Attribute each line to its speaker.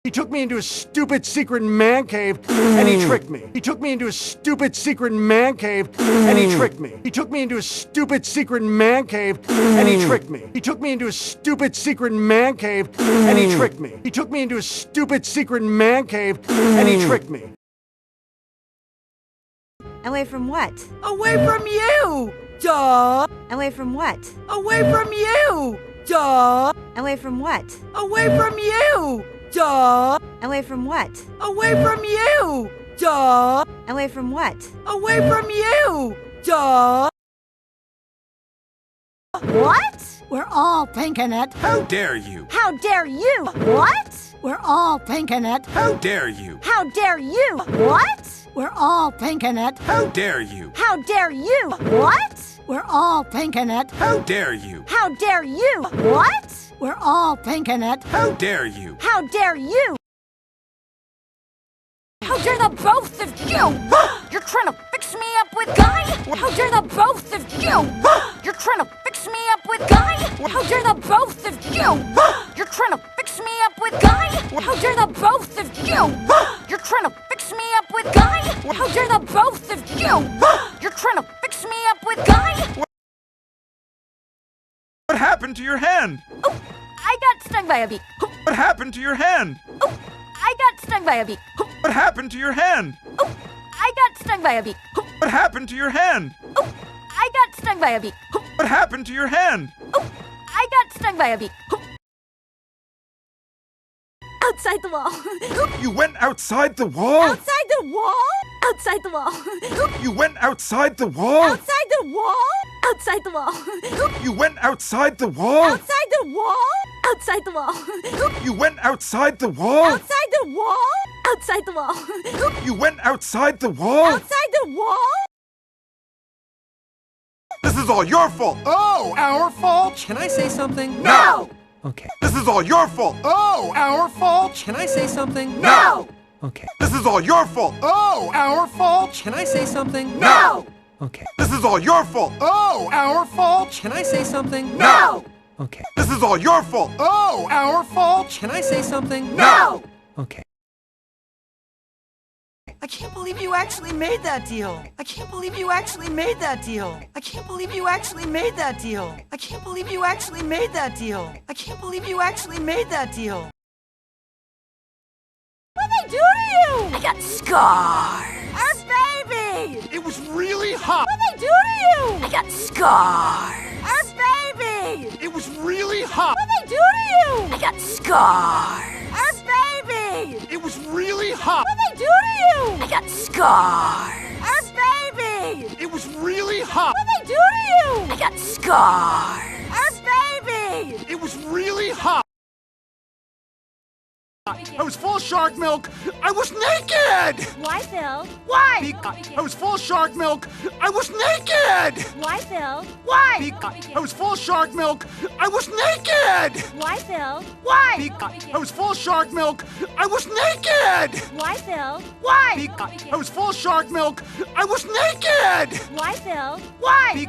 Speaker 1: He took me into a stupid secret man cave and he tricked me. He took me into a stupid secret man cave and he tricked me. He took me into a stupid secret man cave and he tricked me. He took me into a stupid secret man cave and he tricked me. He took me into a stupid secret man cave and he tricked me.
Speaker 2: Away from what?
Speaker 3: Away from you! Duh!
Speaker 2: Away from what?
Speaker 3: Away from you! Duh!
Speaker 2: Away from what?
Speaker 3: Away from you! Duh!
Speaker 2: Away from what?
Speaker 3: Away from you! Duh!
Speaker 2: Away from what?
Speaker 3: Away from you! Duh!
Speaker 2: What?
Speaker 4: We're all thinking it.
Speaker 5: How dare you?
Speaker 2: How dare you? What?
Speaker 4: We're all thinking it.
Speaker 5: How dare you?
Speaker 2: How dare you? What?
Speaker 4: We're all thinking it.
Speaker 5: How dare you?
Speaker 2: How dare you? What?
Speaker 4: We're all thinking it.
Speaker 5: How dare you?
Speaker 2: How dare you? What?
Speaker 4: We're all thinking it.
Speaker 5: How dare you?
Speaker 2: How dare you?
Speaker 6: How dare the both of you! You're trying to fix me up with Guy? How dare the both of you! You're trying to fix me up with Guy? How dare the both of you! You're trying to fix me up with Guy? How dare the both of you! You're trying to fix me up with Guy? How dare the both of you! You're trying to fix me up with Guy?
Speaker 5: What happened to your hand?
Speaker 6: Oh, I got stung by a bee.
Speaker 5: What happened to your hand?
Speaker 6: Oh, I got stung by a bee.
Speaker 5: What happened to your hand?
Speaker 6: Oh, I got stung by a bee.
Speaker 5: What happened to your hand?
Speaker 6: Oh, I got stung by a bee.
Speaker 5: What happened to your hand?
Speaker 6: Oh, I got stung by a bee. Outside the wall.
Speaker 5: You went outside the wall?
Speaker 6: Outside the wall? Outside the wall.
Speaker 5: You went outside the wall?
Speaker 6: Outside the wall? Outside the wall.
Speaker 5: You went outside the wall?
Speaker 6: Outside the wall? Outside the wall.
Speaker 5: You went outside the wall?
Speaker 6: Outside the wall? Outside the wall.
Speaker 5: You went outside the wall?
Speaker 6: Outside the wall?
Speaker 5: This is all your fault!
Speaker 1: Oh, our fault?
Speaker 7: Can I say something?
Speaker 6: No!
Speaker 7: Okay.
Speaker 5: This is all your fault!
Speaker 1: Oh, our fault?
Speaker 7: Can I say something?
Speaker 6: No!
Speaker 7: Okay.
Speaker 5: This is all your fault!
Speaker 1: Oh, our fault?
Speaker 7: Can I say something?
Speaker 6: No!
Speaker 7: Okay.
Speaker 5: This is all your fault!
Speaker 1: Oh, our fault?
Speaker 7: Can I say something?
Speaker 6: No!
Speaker 7: Okay.
Speaker 5: This is all your fault!
Speaker 1: Oh, our fault?
Speaker 7: Can I say something?
Speaker 6: No!
Speaker 7: Okay.
Speaker 3: I can't believe you actually made that deal. I can't believe you actually made that deal. I can't believe you actually made that deal. I can't believe you actually made that deal. I can't believe you actually made that deal.
Speaker 6: What'd they do to you? I got scars. Our baby!
Speaker 1: It was really hot.
Speaker 6: What'd they do to you? I got scars. Our baby!
Speaker 1: It was really hot.
Speaker 6: What'd they do to you? I got scars. Our baby!
Speaker 1: It was really hot.
Speaker 6: What'd they do to you? I got scars. Our baby!
Speaker 1: It was really hot.
Speaker 6: What'd they do to you? I got scars. Our baby!
Speaker 1: It was really hot. I was full of shark milk. I was naked.
Speaker 6: Why, Phil?
Speaker 1: Why? I was full of shark milk. I was naked.
Speaker 6: Why, Phil?
Speaker 1: Why? I was full of shark milk. I was naked.
Speaker 6: Why, Phil?
Speaker 1: Why? I was full of shark milk. I was naked.
Speaker 6: Why, Phil?
Speaker 1: Why? I was full of shark milk. I was naked.
Speaker 6: Why, Phil?
Speaker 1: Why?